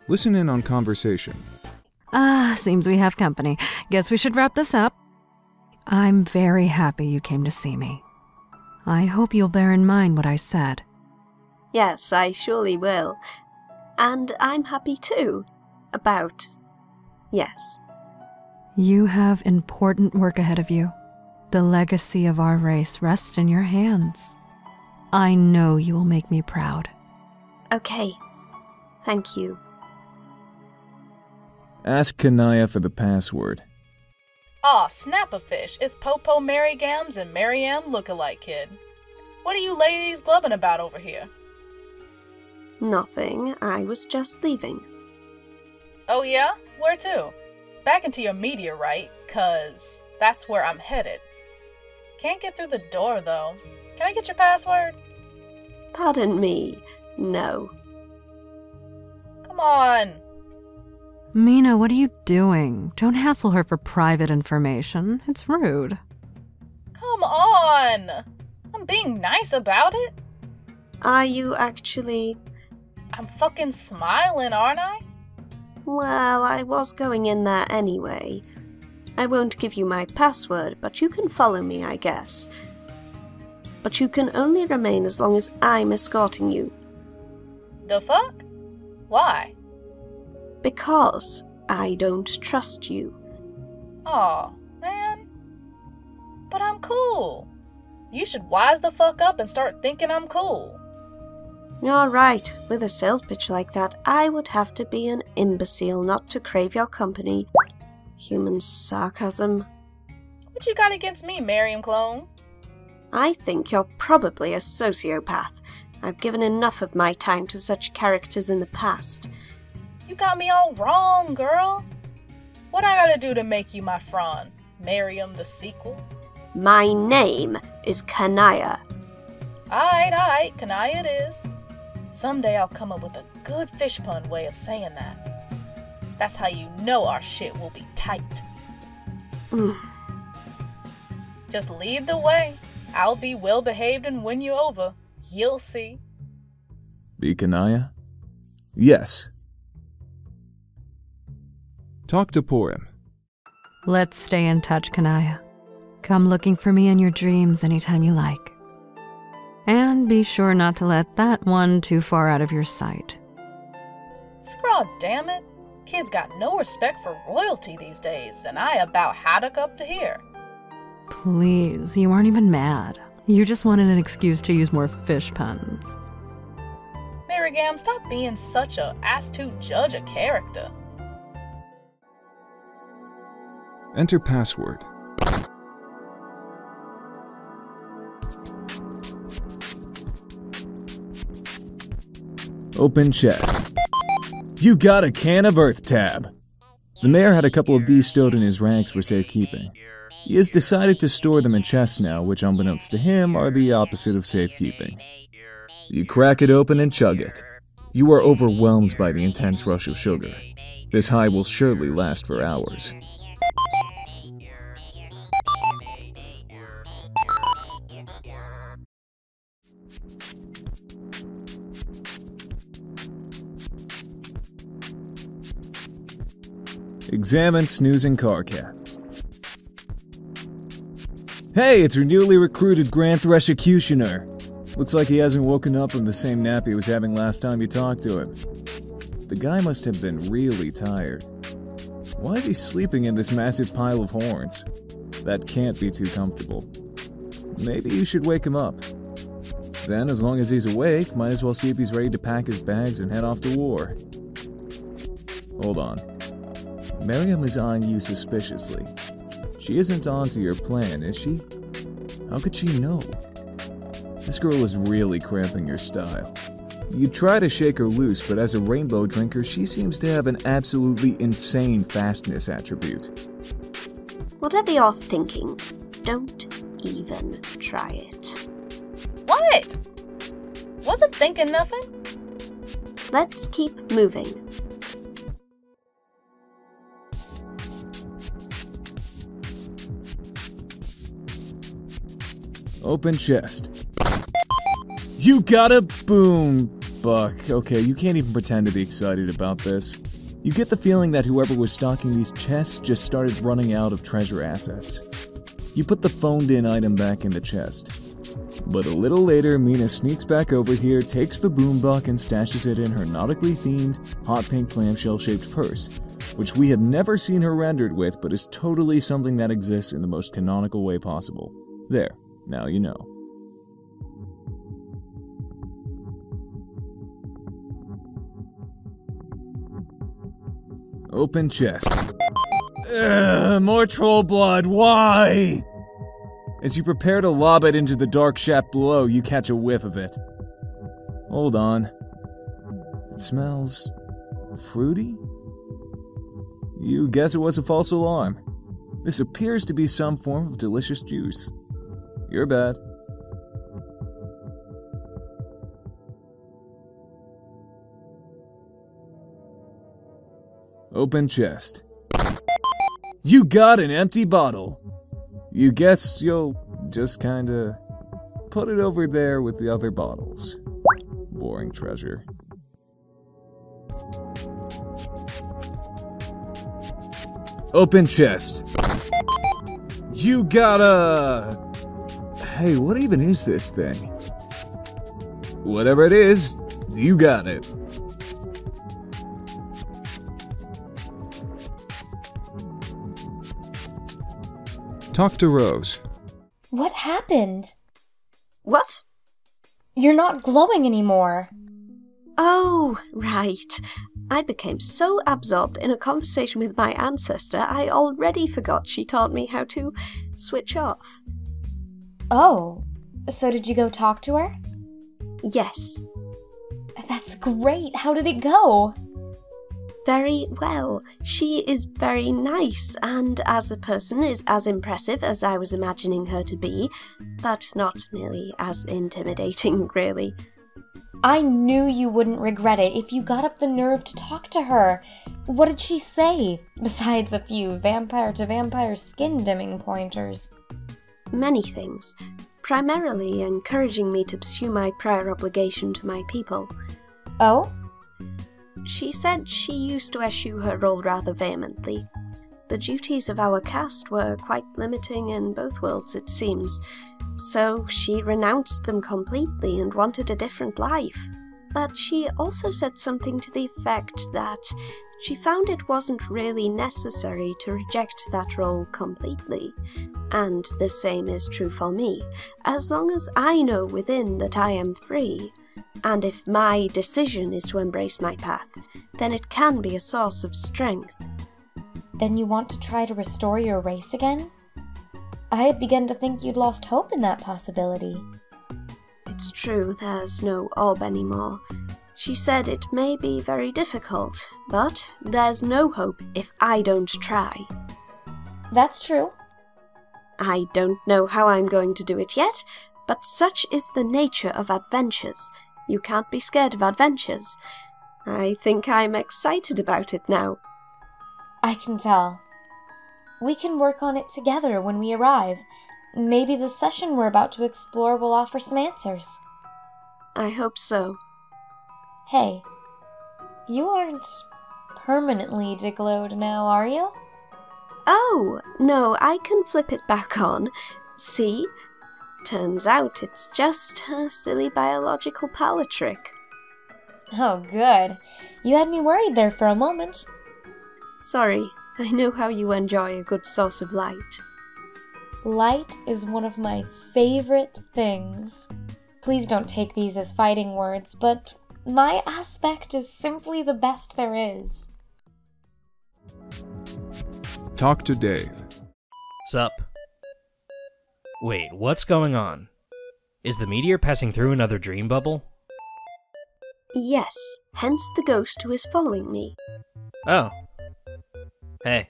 Listen in on conversation. Seems we have company. Guess we should wrap this up. I'm very happy you came to see me. I hope you'll bear in mind what I said. Yes, I surely will. And I'm happy too. Yes. You have important work ahead of you. The legacy of our race rests in your hands. I know you will make me proud. Okay. Thank you. Ask Kanaya for the password. Aw, Snap-a-Fish, it's Popo Marygams and Maryam look-alike kid. What are you ladies glubbing about over here? Nothing, I was just leaving. Oh yeah? Where to? Back into your meteorite, 'cause that's where I'm headed. Can't get through the door though. Can I get your password? Pardon me, no. Come on. Mina, what are you doing? Don't hassle her for private information. It's rude. Come on! I'm being nice about it. Are you actually? I'm fucking smiling, aren't I? Well, I was going in there anyway. I won't give you my password, but you can follow me, I guess. But you can only remain as long as I'm escorting you. The fuck? Why? Because I don't trust you. Aw, man. But I'm cool. You should wise the fuck up and start thinking I'm cool. You're right. With a sales pitch like that, I would have to be an imbecile not to crave your company. Human sarcasm. What you got against me, Maryam clone? I think you're probably a sociopath. I've given enough of my time to such characters in the past. You got me all wrong, girl. What I gotta do to make you my Fran? Maryam the sequel? My name is Kanaya. Aight, Kanaya it is. Someday I'll come up with a good fish pun way of saying that. That's how you know our shit will be tight. Just lead the way. I'll be well behaved and win you over. You'll see. Be Kanaya? Yes. Talk to Purim. Let's stay in touch, Kanaya. Come looking for me in your dreams anytime you like. And be sure not to let that one too far out of your sight. Scraw damn it. Kids got no respect for royalty these days, and I about haddock up to here. Please, you aren't even mad. You just wanted an excuse to use more fish puns. Marygam, stop being such a ass-to-judge a character. Enter password. Open chest. You got a can of Earth Tab. The mayor had a couple of these stowed in his ranks for safekeeping. He has decided to store them in chests now, which unbeknownst to him are the opposite of safekeeping. You crack it open and chug it. You are overwhelmed by the intense rush of sugar. This high will surely last for hours. Examine snoozing car cat. Hey, it's your newly recruited Grand Thresh Executioner. Looks like he hasn't woken up from the same nap he was having last time you talked to him. The guy must have been really tired. Why is he sleeping in this massive pile of horns? That can't be too comfortable. Maybe you should wake him up. Then, as long as he's awake, might as well see if he's ready to pack his bags and head off to war. Hold on. Maryam is eyeing you suspiciously. She isn't onto your plan, is she? How could she know? This girl is really cramping your style. You try to shake her loose, but as a rainbow drinker, she seems to have an absolutely insane fastness attribute. Whatever you're thinking, don't even try it. What? Wasn't thinking nothing. Let's keep moving. Open chest. You got a boom fuck. Okay, you can't even pretend to be excited about this. You get the feeling that whoever was stocking these chests just started running out of treasure assets. You put the phoned-in item back in the chest. But a little later, Mina sneaks back over here, takes the boombuck, and stashes it in her nautically themed, hot pink clamshell-shaped purse, which we have never seen her rendered with, but is totally something that exists in the most canonical way possible. There, now you know. Open chest. Ugh, more troll blood, why? As you prepare to lob it into the dark shaft below, you catch a whiff of it. Hold on. It smells fruity? You guess it was a false alarm. This appears to be some form of delicious juice. You're bad. Open chest. You got an empty bottle. You guess you'll just kinda put it over there with the other bottles. Boring treasure. Open chest. You got a... Hey, what even is this thing? Whatever it is, you got it. Talk to Rose. What happened? What? You're not glowing anymore. Oh, right. I became so absorbed in a conversation with my ancestor, I already forgot she taught me how to switch off. Oh, so did you go talk to her? Yes. That's great. How did it go? Very well. She is very nice, and as a person is as impressive as I was imagining her to be, but not nearly as intimidating, really. I knew you wouldn't regret it if you got up the nerve to talk to her. What did she say, besides a few vampire-to-vampire skin-dimming pointers? Many things, primarily encouraging me to pursue my prior obligation to my people. Oh? She said she used to eschew her role rather vehemently. The duties of our caste were quite limiting in both worlds, it seems, so she renounced them completely and wanted a different life. But she also said something to the effect that she found it wasn't really necessary to reject that role completely. And the same is true for me, as long as I know within that I am free. And if my decision is to embrace my path, then it can be a source of strength. Then you want to try to restore your race again? I had begun to think you'd lost hope in that possibility. It's true, there's no orb anymore. She said it may be very difficult, but there's no hope if I don't try. That's true. I don't know how I'm going to do it yet, but such is the nature of adventures. You can't be scared of adventures. I think I'm excited about it now. I can tell. We can work on it together when we arrive. Maybe the session we're about to explore will offer some answers. I hope so. Hey, you aren't permanently deglowed now, are you? Oh, no, I can flip it back on. See? Turns out it's just a silly biological parlor trick. Oh, good. You had me worried there for a moment. Sorry, I know how you enjoy a good source of light. Light is one of my favorite things. Please don't take these as fighting words, but my aspect is simply the best there is. Talk to Dave. Sup? Wait, what's going on? Is the meteor passing through another dream bubble? Yes, hence the ghost who is following me. Oh. Hey.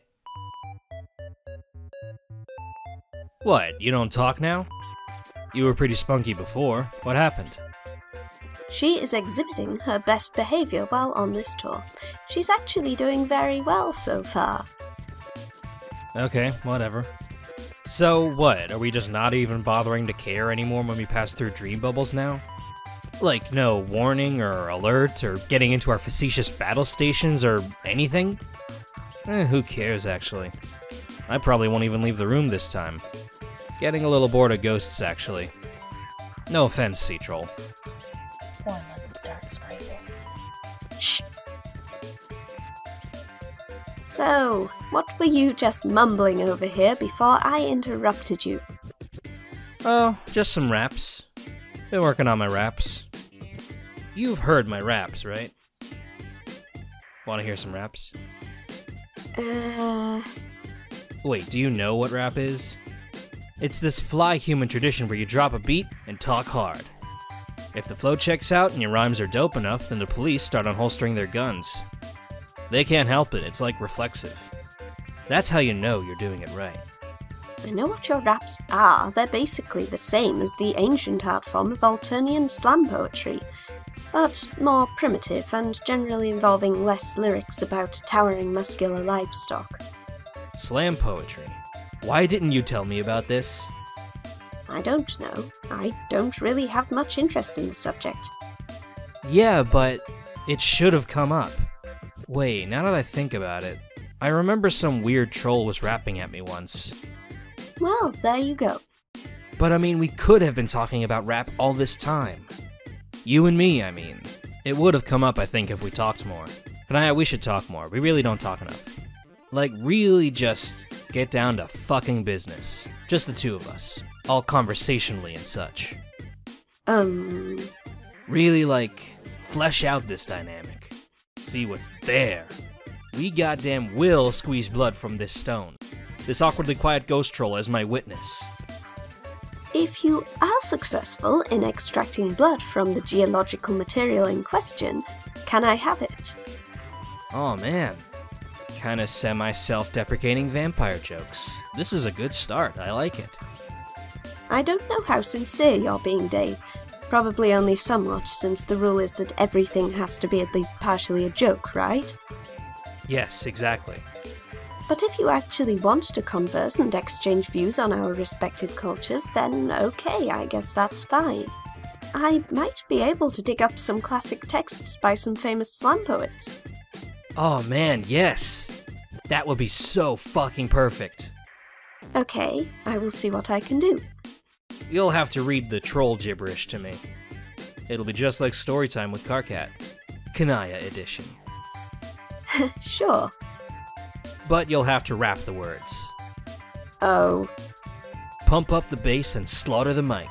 What, you don't talk now? You were pretty spunky before. What happened? She is exhibiting her best behavior while on this tour. She's actually doing very well so far. Okay, whatever. So what, are we just not even bothering to care anymore when we pass through dream bubbles now? Like no warning or alert or getting into our facetious battle stations or anything? Who cares, actually? I probably won't even leave the room this time. Getting a little bored of ghosts, actually. No offense, Sea Troll. Warren lives in the dark scraping. Shh! So, what were you just mumbling over here before I interrupted you? Oh, just some raps. Been working on my raps. You've heard my raps, right? Want to hear some raps? Wait, do you know what rap is? It's this fly human tradition where you drop a beat and talk hard. If the flow checks out and your rhymes are dope enough, then the police start unholstering their guns. They can't help it, it's like reflexive. That's how you know you're doing it right. I know what your raps are. They're basically the same as the ancient art form of Alternian slam poetry, but more primitive and generally involving less lyrics about towering muscular livestock. Slam poetry. Why didn't you tell me about this? I don't know. I don't really have much interest in the subject. Yeah, but it should have come up. Wait, now that I think about it, I remember some weird troll was rapping at me once. Well, there you go. But I mean, we could have been talking about rap all this time. You and me, I mean. It would have come up, I think, if we talked more. Kanaya, we should talk more. We really don't talk enough. Like, really just get down to fucking business. Just the two of us. All conversationally and such. Really, like, flesh out this dynamic. See what's there. We goddamn will squeeze blood from this stone. This awkwardly quiet ghost troll as my witness. If you are successful in extracting blood from the geological material in question, can I have it? Oh man. Kinda semi-self-deprecating vampire jokes. This is a good start, I like it. I don't know how sincere you're being, Dave. Probably only somewhat, since the rule is that everything has to be at least partially a joke, right? Yes, exactly. But if you actually want to converse and exchange views on our respective cultures, then okay, I guess that's fine. I might be able to dig up some classic texts by some famous slam poets. Oh man, yes! That would be so fucking perfect. Okay, I will see what I can do. You'll have to read the troll gibberish to me. It'll be just like Storytime with Karkat. Kanaya edition. Sure. But you'll have to rap the words. Oh. Pump up the bass and slaughter the mic.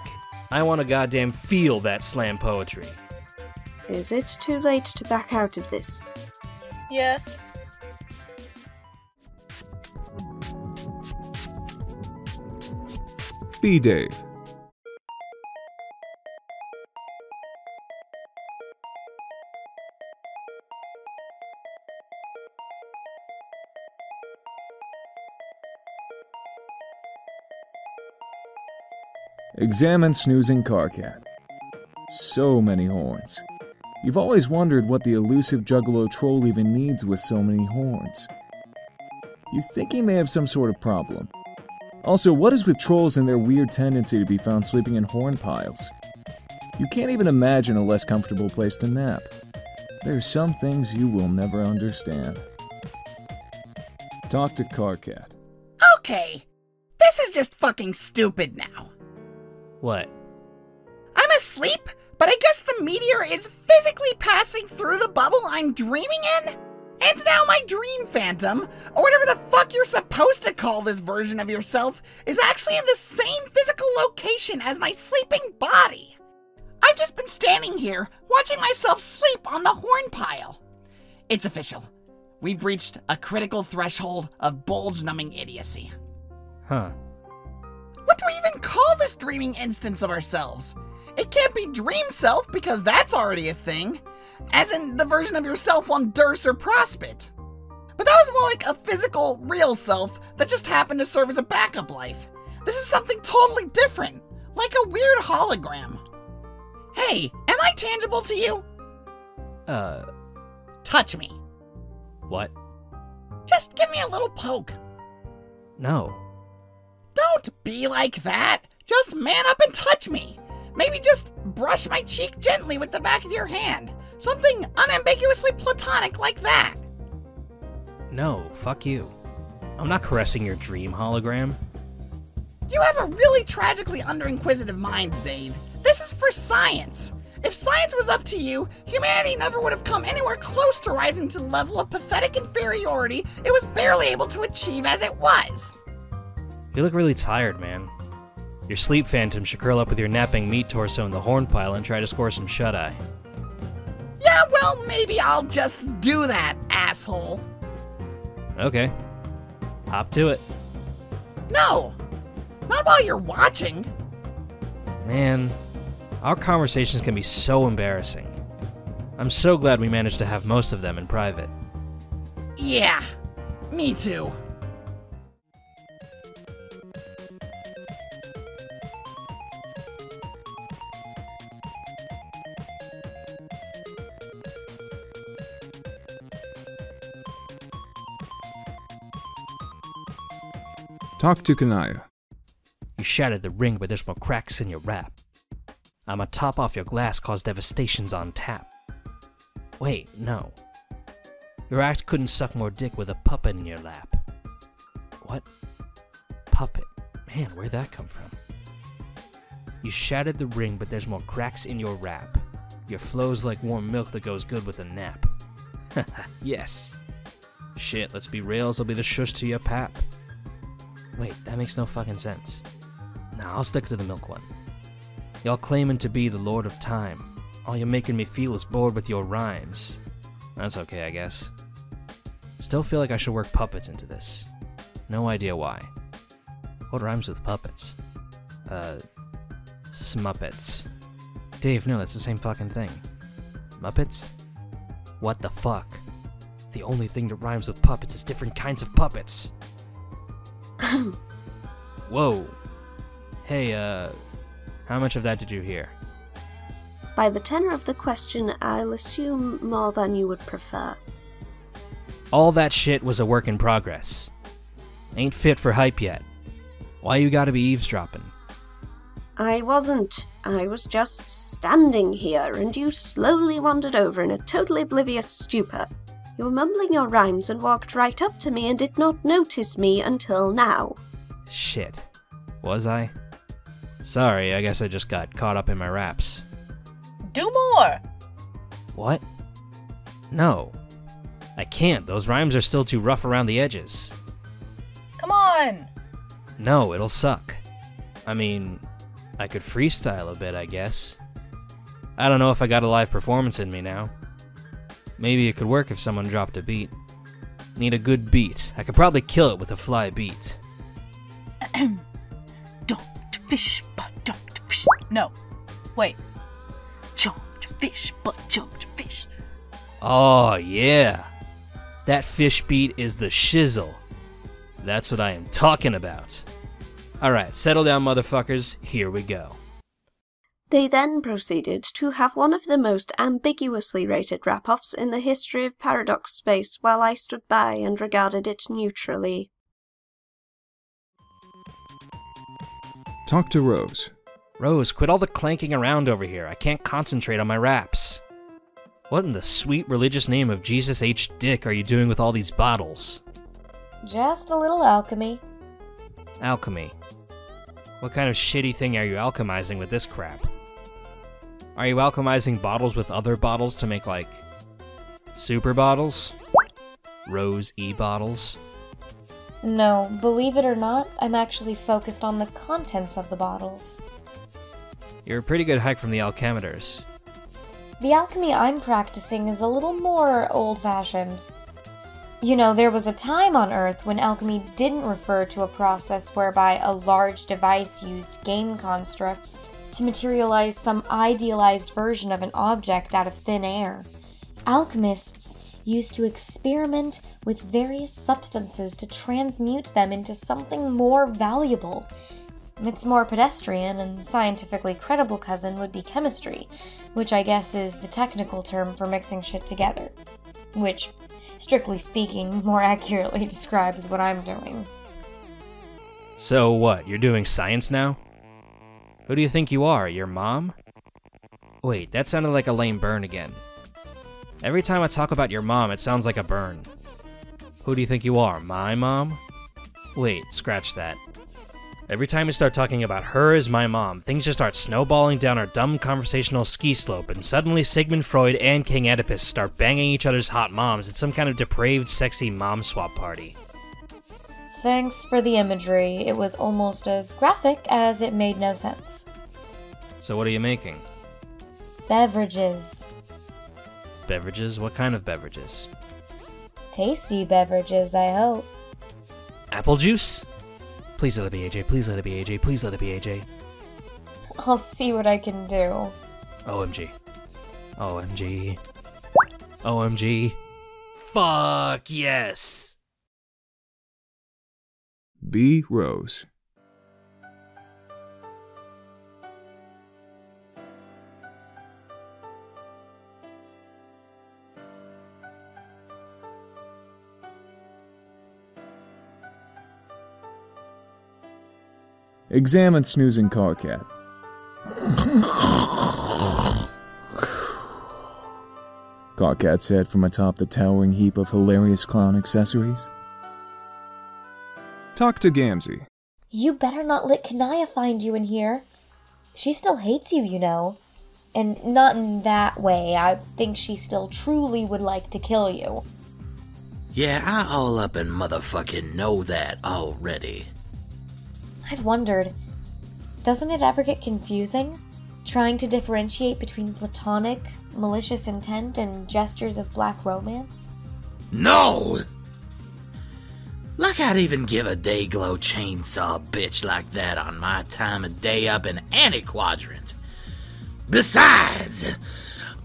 I want to goddamn feel that slam poetry. Is it too late to back out of this? Yes. B. Dave. Examine snoozing Karkat. So many horns. You've always wondered what the elusive juggalo troll even needs with so many horns. You think he may have some sort of problem. Also, what is with trolls and their weird tendency to be found sleeping in horn piles? You can't even imagine a less comfortable place to nap. There are some things you will never understand. Talk to Karkat. Okay, this is just fucking stupid now. What? I'm asleep, but I guess the meteor is physically passing through the bubble I'm dreaming in? And now my dream phantom, or whatever the fuck you're supposed to call this version of yourself, is actually in the same physical location as my sleeping body. I've just been standing here, watching myself sleep on the horn pile. It's official. We've reached a critical threshold of bulge-numbing idiocy. Huh. What do we even call this dreaming instance of ourselves? It can't be dream self because that's already a thing, as in the version of yourself on Durst or Prospit. But that was more like a physical, real self that just happened to serve as a backup life. This is something totally different, like a weird hologram. Hey, am I tangible to you? Touch me. What? Just give me a little poke. No. Don't be like that. Just man up and touch me. Maybe just brush my cheek gently with the back of your hand. Something unambiguously platonic like that. No, fuck you. I'm not caressing your dream hologram. You have a really tragically under-inquisitive mind, Dave. This is for science. If science was up to you, humanity never would have come anywhere close to rising to the level of pathetic inferiority it was barely able to achieve as it was. You look really tired, man. Your sleep phantom should curl up with your napping meat torso in the horn pile and try to score some shut-eye. Yeah, well, maybe I'll just do that, asshole. Okay. Hop to it. No! Not while you're watching. Man, our conversations can be so embarrassing. I'm so glad we managed to have most of them in private. Yeah, me too. Talk to Kanaya. You shattered the ring, but there's more cracks in your rap. I'ma top off your glass, cause devastations on tap. Wait, no. Your act couldn't suck more dick with a puppet in your lap. What? Puppet? Man, where'd that come from? You shattered the ring, but there's more cracks in your rap. Your flow's like warm milk that goes good with a nap. Yes. Shit, let's be reals, I'll be the shush to your pap. Wait, that makes no fucking sense. Nah, I'll stick to the milk one. Y'all claiming to be the Lord of Time. All you're making me feel is bored with your rhymes. That's okay, I guess. Still feel like I should work puppets into this. No idea why. What rhymes with puppets? Smuppets. Dave, no, that's the same fucking thing. Muppets? What the fuck? The only thing that rhymes with puppets is different kinds of puppets. Whoa. Hey, how much of that did you hear? By the tenor of the question, I'll assume more than you would prefer. All that shit was a work in progress. Ain't fit for hype yet. Why you gotta be eavesdropping? I wasn't. I was just standing here, and you slowly wandered over in a totally oblivious stupor. You were mumbling your rhymes and walked right up to me and did not notice me until now. Shit. Was I? Sorry, I guess I just got caught up in my raps. Do more! What? No. I can't. Those rhymes are still too rough around the edges. Come on! No, it'll suck. I mean, I could freestyle a bit, I guess. I don't know if I got a live performance in me now. Maybe it could work if someone dropped a beat. Need a good beat. I could probably kill it with a fly beat. Jumped fish, but jumped fish. No. Wait. Jumped fish, but jumped fish. Oh, yeah. That fish beat is the shizzle. That's what I am talking about. Alright, settle down, motherfuckers. Here we go. They then proceeded to have one of the most ambiguously rated rap-offs in the history of Paradox Space while I stood by and regarded it neutrally. Talk to Rose. Rose, quit all the clanking around over here. I can't concentrate on my raps. What in the sweet religious name of Jesus H. Dick are you doing with all these bottles? Just a little alchemy. Alchemy. What kind of shitty thing are you alchemizing with this crap? Are you alchemizing bottles with other bottles to make, like, super bottles? Rose E-bottles? No, believe it or not, I'm actually focused on the contents of the bottles. You're a pretty good hike from the alchemeters. The alchemy I'm practicing is a little more old-fashioned. You know, there was a time on Earth when alchemy didn't refer to a process whereby a large device used game constructs to materialize some idealized version of an object out of thin air. Alchemists used to experiment with various substances to transmute them into something more valuable. Its more pedestrian and scientifically credible cousin would be chemistry, which I guess is the technical term for mixing shit together. Which, strictly speaking, more accurately describes what I'm doing. So what, you're doing science now? Who do you think you are, your mom? Wait, that sounded like a lame burn again. Every time I talk about your mom, it sounds like a burn. Who do you think you are, my mom? Wait, scratch that. Every time we start talking about her as my mom, things just start snowballing down our dumb conversational ski slope, and suddenly Sigmund Freud and King Oedipus start banging each other's hot moms at some kind of depraved, sexy mom swap party. Thanks for the imagery. It was almost as graphic as it made no sense. So what are you making? Beverages. Beverages? What kind of beverages? Tasty beverages, I hope. Apple juice? Please let it be AJ, please let it be AJ, please let it be AJ. I'll see what I can do. OMG. OMG. OMG. Fuck yes! B. Rose. Examine snoozing car cat. Car cat said from atop the towering heap of hilarious clown accessories. Talk to Gamzee. You better not let Kanaya find you in here. She still hates you, you know. And not in that way. I think she still truly would like to kill you. Yeah, I all up and motherfucking know that already. I've wondered, doesn't it ever get confusing? Trying to differentiate between platonic, malicious intent and gestures of black romance? No! Like I'd even give a Dayglow chainsaw bitch like that on my time of day up in any quadrant. Besides,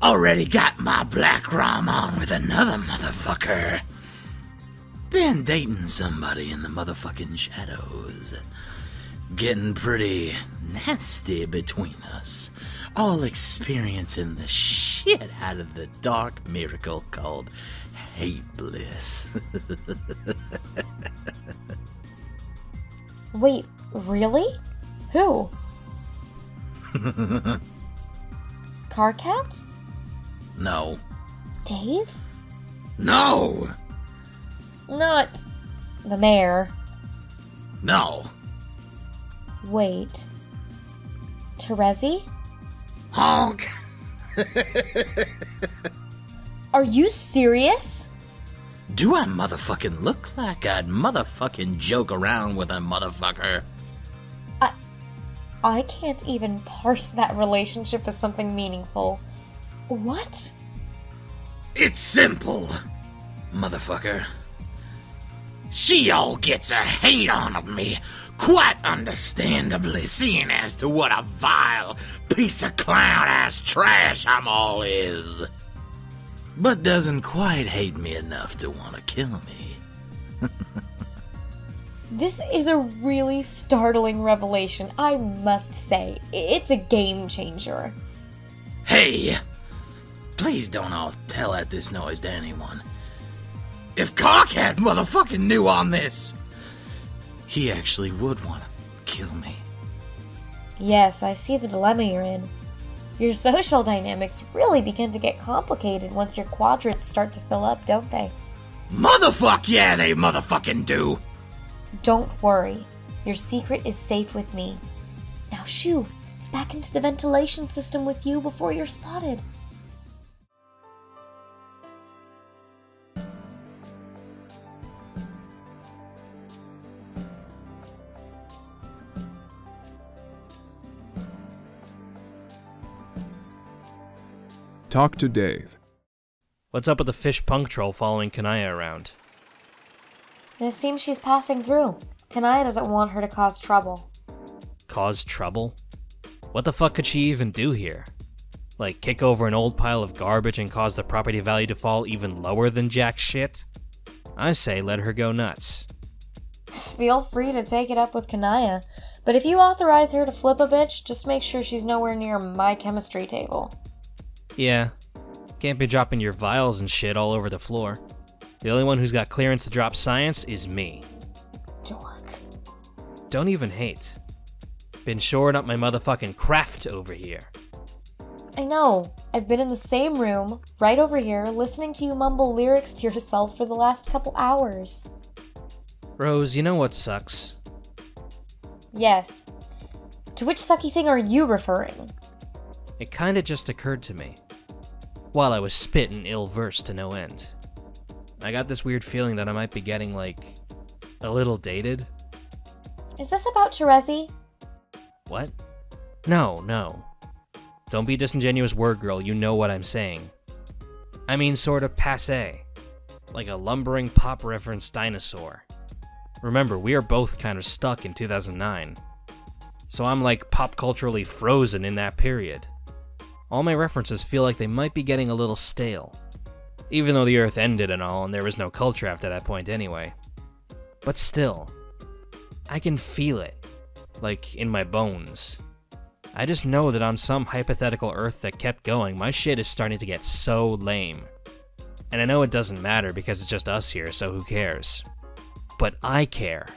already got my black rom on with another motherfucker. Been dating somebody in the motherfucking shadows. Getting pretty nasty between us. All experiencing the shit out of the dark miracle called hate bliss. Wait, really? Who? Carcat? No. Dave? No! Not the mayor. No. Wait. Terezi? Honk! Are you serious? Do I motherfucking look like I'd motherfucking joke around with a motherfucker? I can't even parse that relationship as something meaningful. What? It's simple, motherfucker. She all gets a hate on of me, quite understandably, seeing as to what a vile piece of clown-ass trash I'm all is. But doesn't quite hate me enough to want to kill me. This is a really startling revelation, I must say. It's a game changer. Hey! Please don't all tell at this noise to anyone. If Carcat motherfucking knew on this, he actually would want to kill me. Yes, I see the dilemma you're in. Your social dynamics really begin to get complicated once your quadrants start to fill up, don't they? Motherfuck yeah, they motherfucking do! Don't worry. Your secret is safe with me. Now shoo! Back into the ventilation system with you before you're spotted. Talk to Dave. What's up with the fish punk troll following Kanaya around? It seems she's passing through. Kanaya doesn't want her to cause trouble. Cause trouble? What the fuck could she even do here? Like, kick over an old pile of garbage and cause the property value to fall even lower than jack shit? I say let her go nuts. Feel free to take it up with Kanaya, but if you authorize her to flip a bitch, just make sure she's nowhere near my chemistry table. Yeah, can't be dropping your vials and shit all over the floor. The only one who's got clearance to drop science is me. Dork. Don't even hate. Been shoring up my motherfucking craft over here. I know. I've been in the same room, right over here, listening to you mumble lyrics to yourself for the last couple hours. Rose, you know what sucks? Yes. To which sucky thing are you referring? It kinda just occurred to me. While I was spitting ill-versed to no end. I got this weird feeling that I might be getting, like, a little dated. Is this about Terezi? What? No. Don't be a disingenuous word girl, you know what I'm saying. I mean sort of passé. Like a lumbering pop-referenced dinosaur. Remember, we are both kind of stuck in 2009. So I'm like pop-culturally frozen in that period. All my references feel like they might be getting a little stale. Even though the Earth ended and all, and there was no culture after that point anyway. But still, I can feel it. Like, in my bones. I just know that on some hypothetical Earth that kept going, my shit is starting to get so lame. And I know it doesn't matter because it's just us here, so who cares? But I care.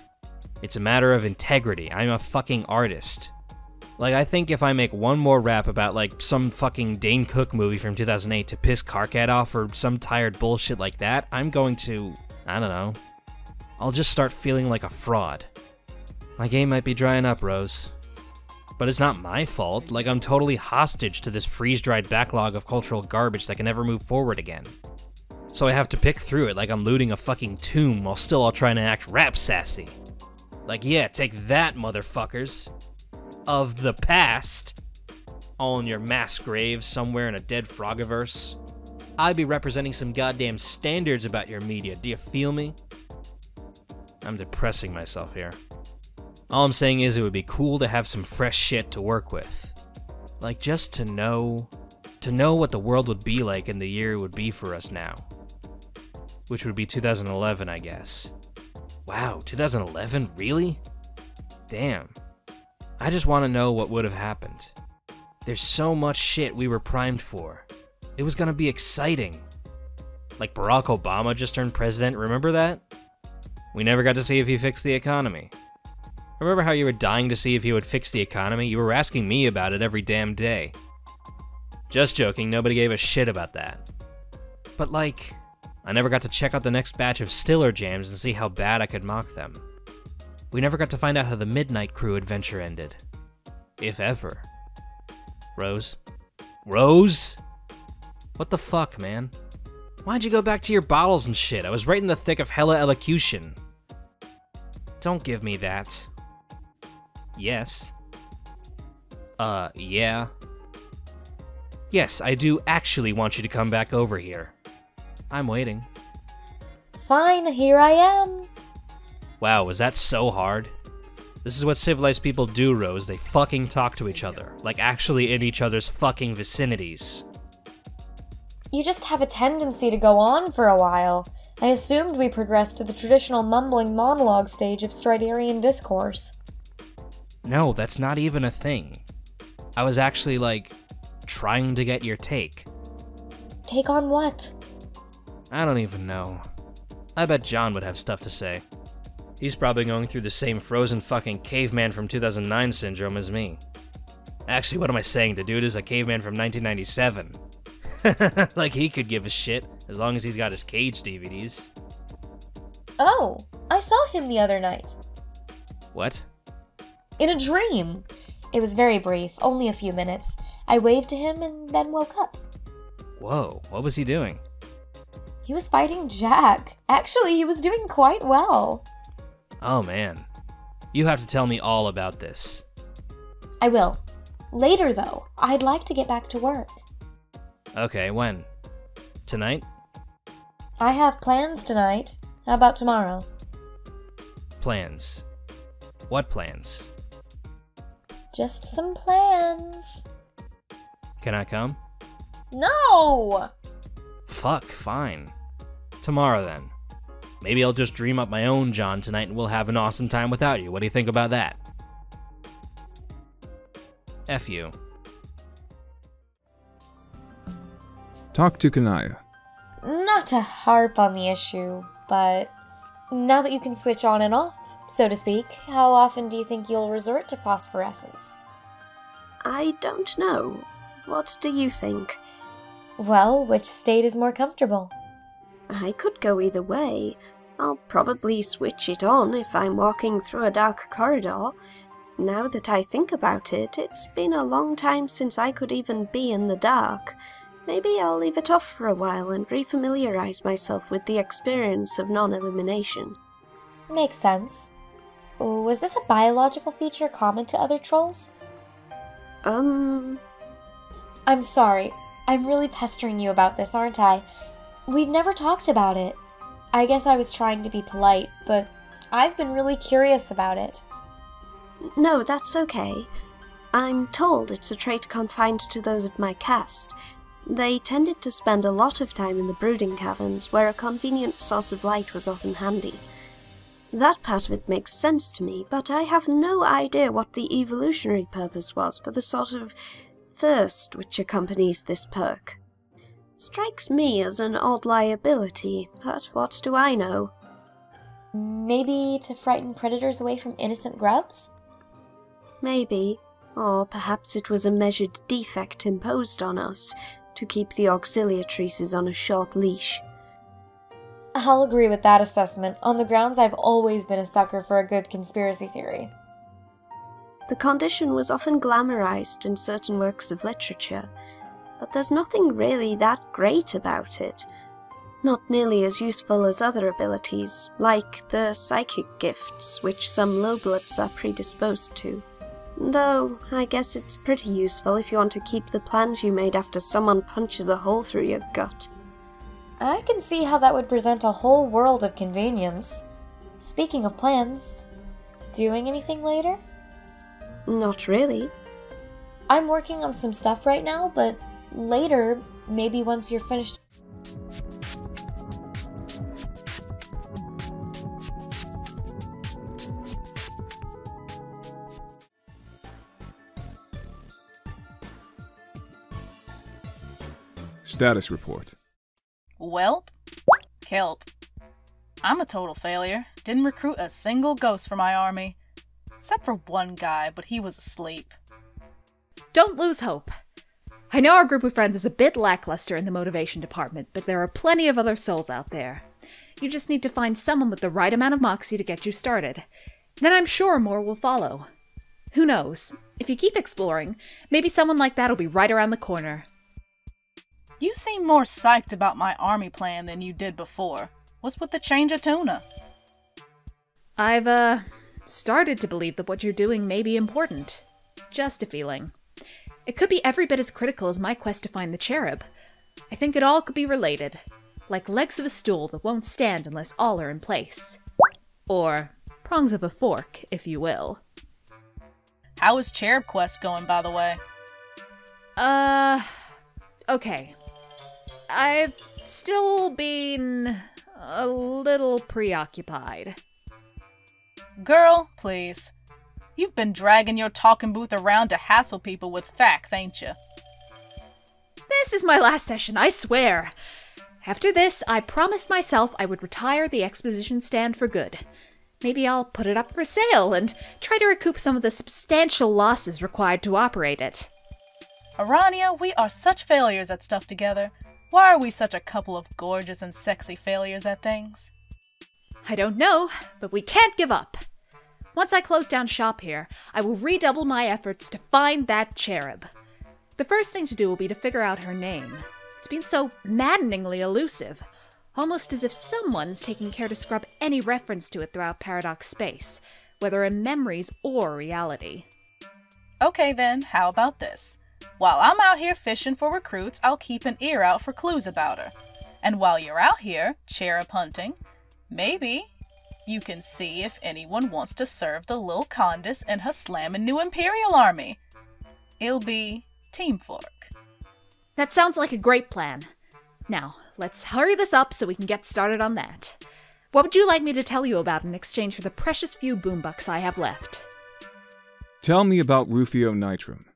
It's a matter of integrity. I'm a fucking artist. Like, I think if I make one more rap about, like, some fucking Dane Cook movie from 2008 to piss Karkat off or some tired bullshit like that, I'm going to, I don't know. I'll just start feeling like a fraud. My game might be drying up, Rose. But it's not my fault. Like, I'm totally hostage to this freeze-dried backlog of cultural garbage that can never move forward again. So I have to pick through it like I'm looting a fucking tomb while still all trying to act rap sassy. Like, yeah, take that, motherfuckers. Of the past. All in your mass graves somewhere in a dead Frogiverse. I'd be representing some goddamn standards about your media, do you feel me? I'm depressing myself here. All I'm saying is it would be cool to have some fresh shit to work with. Like, just to know what the world would be like in the year it would be for us now. Which would be 2011, I guess. Wow, 2011? Really? Damn. I just want to know what would have happened. There's so much shit we were primed for. It was gonna be exciting. Like Barack Obama just turned president, remember that? We never got to see if he fixed the economy. Remember how you were dying to see if he would fix the economy? You were asking me about it every damn day. Just joking, nobody gave a shit about that. But like, I never got to check out the next batch of Stiller jams and see how bad I could mock them. We never got to find out how the Midnight Crew adventure ended. If ever. Rose? Rose? What the fuck, man? Why'd you go back to your bottles and shit? I was right in the thick of hella elocution. Don't give me that. Yes. Yeah. Yes, I do actually want you to come back over here. I'm waiting. Fine, here I am. Wow, was that so hard? This is what civilized people do, Rose. They fucking talk to each other. Like actually in each other's fucking vicinities. You just have a tendency to go on for a while. I assumed we progressed to the traditional mumbling monologue stage of Stridarian discourse. No, that's not even a thing. I was actually, like, trying to get your take. Take on what? I don't even know. I bet John would have stuff to say. He's probably going through the same frozen fucking caveman from 2009 syndrome as me. Actually, what am I saying? The dude is a caveman from 1997. Like he could give a shit, as long as he's got his Cage DVDs. Oh, I saw him the other night. What? In a dream. It was very brief, only a few minutes. I waved to him and then woke up. Whoa, what was he doing? He was fighting Jack. Actually, he was doing quite well. Oh man. You have to tell me all about this. I will. Later, though. I'd like to get back to work. Okay, when? Tonight? I have plans tonight. How about tomorrow? Plans. What plans? Just some plans. Can I come? No! Fuck, fine. Tomorrow then. Maybe I'll just dream up my own John tonight and we'll have an awesome time without you. What do you think about that? F you. Talk to Kanaya. Not to harp on the issue, but Now that you can switch on and off, so to speak, how often do you think you'll resort to phosphorescence? I don't know. What do you think? Well, which state is more comfortable? I could go either way. I'll probably switch it on if I'm walking through a dark corridor. Now that I think about it, it's been a long time since I could even be in the dark. Maybe I'll leave it off for a while and refamiliarize myself with the experience of non-illumination. Makes sense. Was this a biological feature common to other trolls? I'm sorry. I'm really pestering you about this, aren't I? We've never talked about it. I guess I was trying to be polite, but I've been really curious about it. No, that's okay. I'm told it's a trait confined to those of my caste. They tended to spend a lot of time in the brooding caverns, where a convenient source of light was often handy. That part of it makes sense to me, but I have no idea what the evolutionary purpose was for the sort of thirst which accompanies this perk. Strikes me as an odd liability, but what do I know? Maybe to frighten predators away from innocent grubs? Maybe. Or perhaps it was a measured defect imposed on us, to keep the auxiliatrices on a short leash. I'll agree with that assessment, on the grounds I've always been a sucker for a good conspiracy theory. The condition was often glamorized in certain works of literature, but there's nothing really that great about it. Not nearly as useful as other abilities, like the psychic gifts, which some lowbloods are predisposed to. Though, I guess it's pretty useful if you want to keep the plans you made after someone punches a hole through your gut. I can see how that would present a whole world of convenience. Speaking of plans, doing anything later? Not really. I'm working on some stuff right now, but later, maybe once you're finished. Status report. Welp. Kelp. I'm a total failure. Didn't recruit a single ghost for my army. Except for one guy, but he was asleep. Don't lose hope. I know our group of friends is a bit lackluster in the motivation department, but there are plenty of other souls out there. You just need to find someone with the right amount of moxie to get you started. Then I'm sure more will follow. Who knows? If you keep exploring, maybe someone like that will be right around the corner. You seem more psyched about my army plan than you did before. What's with the change of tuna? I've, started to believe that what you're doing may be important. Just a feeling. It could be every bit as critical as my quest to find the cherub. I think it all could be related. Like legs of a stool that won't stand unless all are in place. Or prongs of a fork, if you will. How is Cherub Quest going, by the way? Okay. I've still been a little preoccupied. Girl, please. You've been dragging your talking booth around to hassle people with facts, ain't you? This is my last session, I swear. After this, I promised myself I would retire the exposition stand for good. Maybe I'll put it up for sale and try to recoup some of the substantial losses required to operate it. Arania, we are such failures at stuff together. Why are we such a couple of gorgeous and sexy failures at things? I don't know, but we can't give up. Once I close down shop here, I will redouble my efforts to find that cherub. The first thing to do will be to figure out her name. It's been so maddeningly elusive, almost as if someone's taking care to scrub any reference to it throughout Paradox space, whether in memories or reality. Okay then, how about this? While I'm out here fishing for recruits, I'll keep an ear out for clues about her. And while you're out here, cherub hunting, maybe you can see if anyone wants to serve the Lil Condis and her slammin' new Imperial army. It'll be teamwork. That sounds like a great plan. Now, let's hurry this up so we can get started on that. What would you like me to tell you about in exchange for the precious few boombucks I have left? Tell me about Rufio Nitram.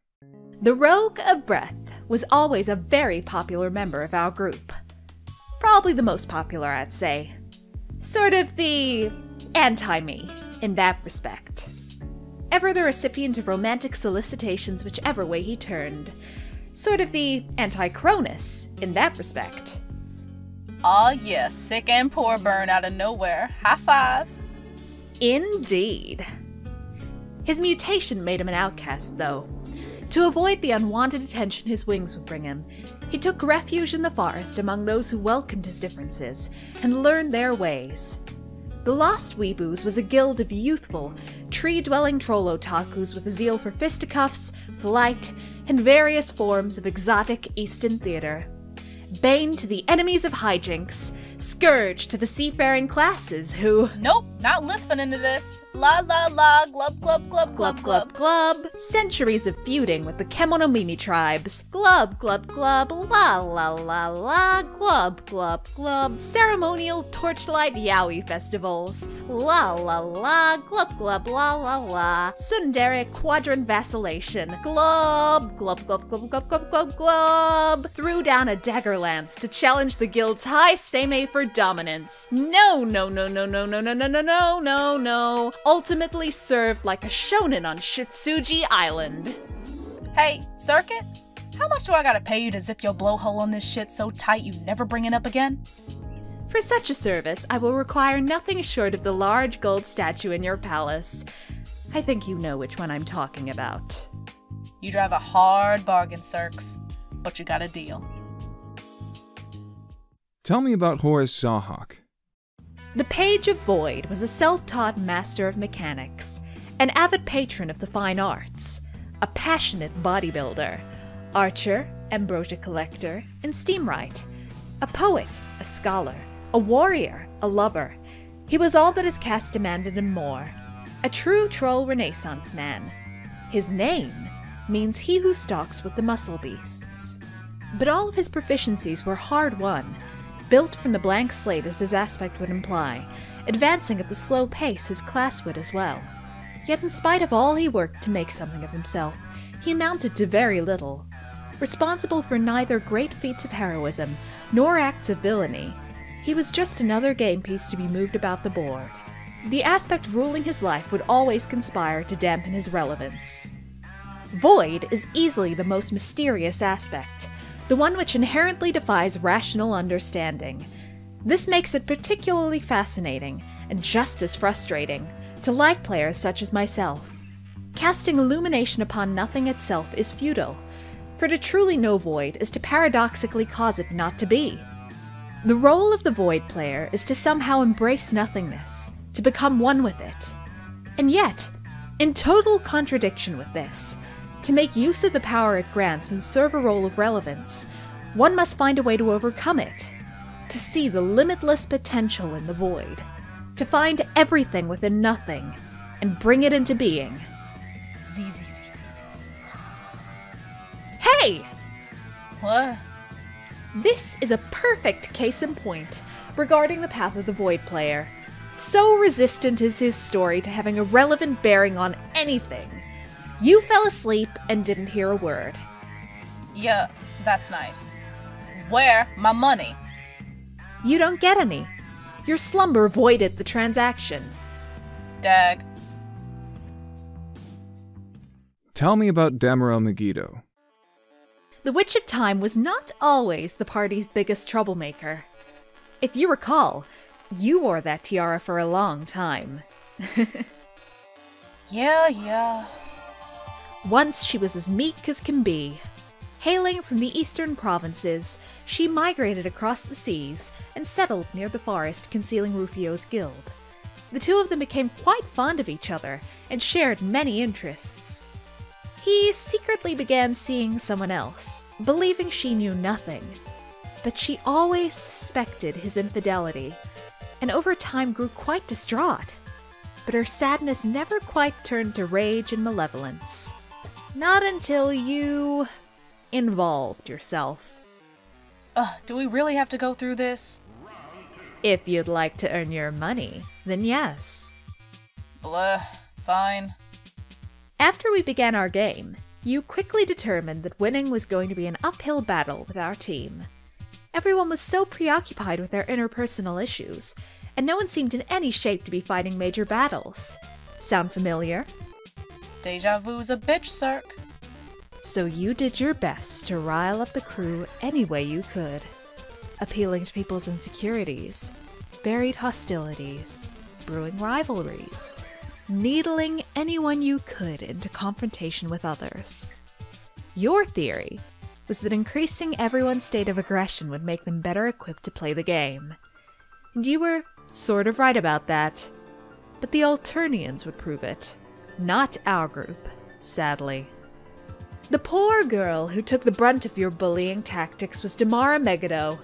The Rogue of Breath was always a very popular member of our group. Probably the most popular, I'd say. Sort of the anti-me in that respect. Ever the recipient of romantic solicitations whichever way he turned. Sort of the anti-Cronus in that respect. Aw, yeah, sick and poor burn out of nowhere. High five. Indeed. His mutation made him an outcast, though. To avoid the unwanted attention his wings would bring him, he took refuge in the forest among those who welcomed his differences and learned their ways. The Lost Weeboos was a guild of youthful, tree-dwelling troll otakus with a zeal for fisticuffs, flight, and various forms of exotic Eastern theater. Bane to the enemies of hijinks, scourge to the seafaring classes who— Nope, not listening to this. La la la, glub glub glub glub glub. glub. Centuries of feuding with the Kemonomimi tribes. Glub glub glub, la la la la, glub glub glub. Ceremonial torchlight yaoi festivals. La la la, glub glub la la la. Sundere quadrant vacillation. Glub glub glub glub glub glub glub glub. Threw down a dagger lance to challenge the guild's high seimei for dominance. No, no, no, no, no, no, no, no, no, no, no, no. Ultimately served like a shonen on Shitsuji Island. Hey, Circuit, how much do I gotta pay you to zip your blowhole on this shit so tight you never bring it up again? For such a service, I will require nothing short of the large gold statue in your palace. I think you know which one I'm talking about. You drive a hard bargain, Cirques, but you got a deal. Tell me about Horace Sawhawk. The Page of Void was a self-taught master of mechanics, an avid patron of the fine arts, a passionate bodybuilder, archer, ambrosia collector, and steamwright, a poet, a scholar, a warrior, a lover. He was all that his caste demanded and more, a true troll Renaissance man. His name means he who stalks with the muscle beasts. But all of his proficiencies were hard-won, built from the blank slate as his aspect would imply, advancing at the slow pace his class would as well. Yet in spite of all he worked to make something of himself, he amounted to very little. Responsible for neither great feats of heroism nor acts of villainy, he was just another game piece to be moved about the board. The aspect ruling his life would always conspire to dampen his relevance. Void is easily the most mysterious aspect, the one which inherently defies rational understanding. This makes it particularly fascinating, and just as frustrating, to light players such as myself. Casting illumination upon nothing itself is futile, for to truly know Void is to paradoxically cause it not to be. The role of the Void player is to somehow embrace nothingness, to become one with it. And yet, in total contradiction with this, to make use of the power it grants and serve a role of relevance, one must find a way to overcome it, to see the limitless potential in the void, to find everything within nothing, and bring it into being. Hey! What? This is a perfect case in point regarding the path of the Void player. So resistant is his story to having a relevant bearing on anything. You fell asleep and didn't hear a word. Yeah, that's nice. Where my money? You don't get any. Your slumber voided the transaction. Dag. Tell me about Damaro Megiddo. The Witch of Time was not always the party's biggest troublemaker. If you recall, you wore that tiara for a long time. Yeah. Once she was as meek as can be. Hailing from the eastern provinces, she migrated across the seas and settled near the forest concealing Rufio's guild. The two of them became quite fond of each other and shared many interests. He secretly began seeing someone else, believing she knew nothing. But she always suspected his infidelity, and over time grew quite distraught. But her sadness never quite turned to rage and malevolence. Not until you involved yourself. Do we really have to go through this? If you'd like to earn your money, then yes. Blah, fine. After we began our game, you quickly determined that winning was going to be an uphill battle with our team. Everyone was so preoccupied with their interpersonal issues, and no one seemed in any shape to be fighting major battles. Sound familiar? Deja vu's a bitch, Cirque. So you did your best to rile up the crew any way you could, appealing to people's insecurities, buried hostilities, brewing rivalries, needling anyone you could into confrontation with others. Your theory was that increasing everyone's state of aggression would make them better equipped to play the game. And you were sort of right about that. But the Alternians would prove it, not our group, sadly. The poor girl who took the brunt of your bullying tactics was Damara Megado.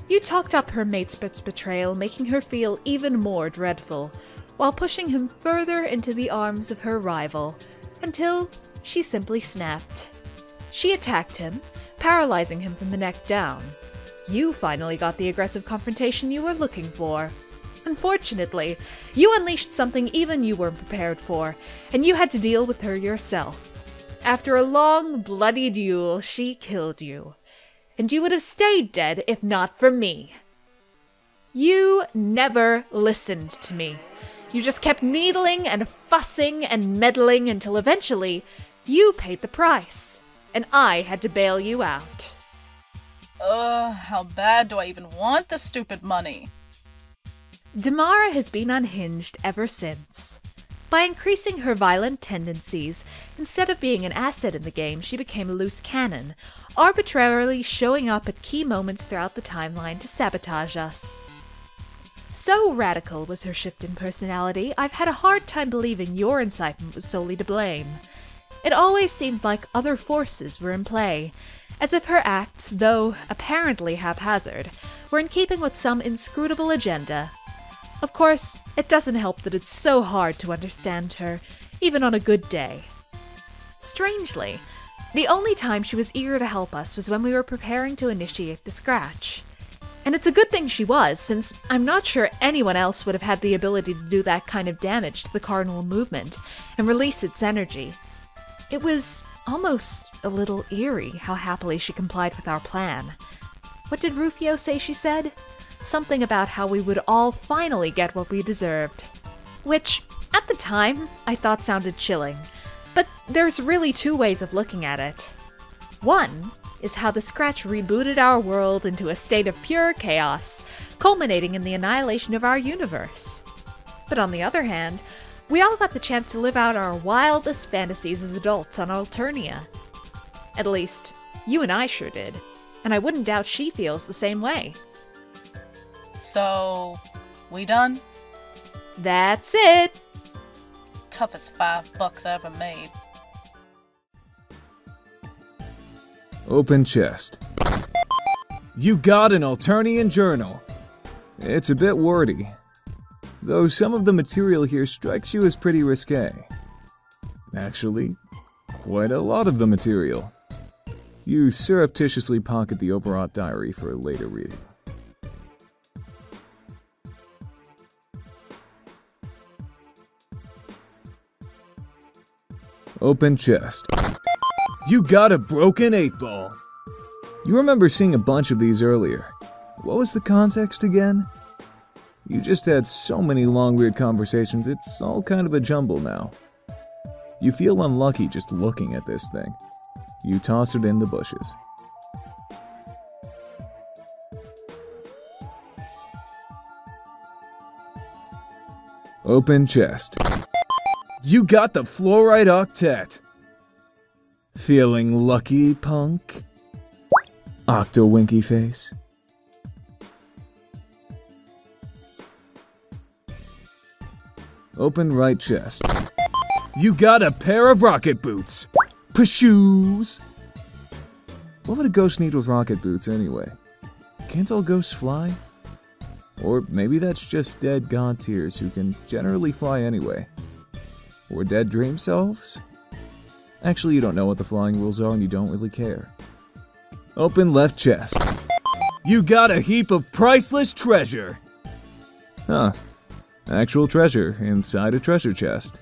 You talked up her mate's betrayal, making her feel even more dreadful, while pushing him further into the arms of her rival, until she simply snapped. She attacked him, paralyzing him from the neck down. You finally got the aggressive confrontation you were looking for. Unfortunately, you unleashed something even you weren't prepared for, and you had to deal with her yourself. After a long, bloody duel, she killed you, and you would have stayed dead if not for me. You never listened to me. You just kept needling and fussing and meddling until eventually you paid the price, and I had to bail you out. How bad do I even want the stupid money? Damara has been unhinged ever since. By increasing her violent tendencies, instead of being an asset in the game, she became a loose cannon, arbitrarily showing up at key moments throughout the timeline to sabotage us. So radical was her shift in personality, I've had a hard time believing your incitement was solely to blame. It always seemed like other forces were in play, as if her acts, though apparently haphazard, were in keeping with some inscrutable agenda. Of course, it doesn't help that it's so hard to understand her, even on a good day. Strangely, the only time she was eager to help us was when we were preparing to initiate the scratch. And it's a good thing she was, since I'm not sure anyone else would have had the ability to do that kind of damage to the Cardinal movement and release its energy. It was almost a little eerie how happily she complied with our plan. What did Rufio say she said? Something about how we would all finally get what we deserved. Which, at the time, I thought sounded chilling. But there's really two ways of looking at it. One is how the scratch rebooted our world into a state of pure chaos, culminating in the annihilation of our universe. But on the other hand, we all got the chance to live out our wildest fantasies as adults on Alternia. At least, you and I sure did. And I wouldn't doubt she feels the same way. So, we done? That's it! Toughest $5 I ever made. Open chest. You got an Alternian journal. It's a bit wordy, though some of the material here strikes you as pretty risque. Actually, quite a lot of the material. You surreptitiously pocket the overwrought diary for later reading. Open chest. You got a broken 8-ball. You remember seeing a bunch of these earlier. What was the context again? You just had so many long, weird conversations, it's all kind of a jumble now. You feel unlucky just looking at this thing. You toss it in the bushes. Open chest. You got the Fluorite Octet. Feeling lucky, punk? Octo winky face. Open right chest. You got a pair of rocket boots. Pshoes. What would a ghost need with rocket boots anyway? Can't all ghosts fly? Or maybe that's just dead god tiers who can generally fly anyway. Or dead dream selves? Actually, you don't know what the flying rules are and you don't really care. Open left chest. You got a heap of priceless treasure! Huh. Actual treasure inside a treasure chest.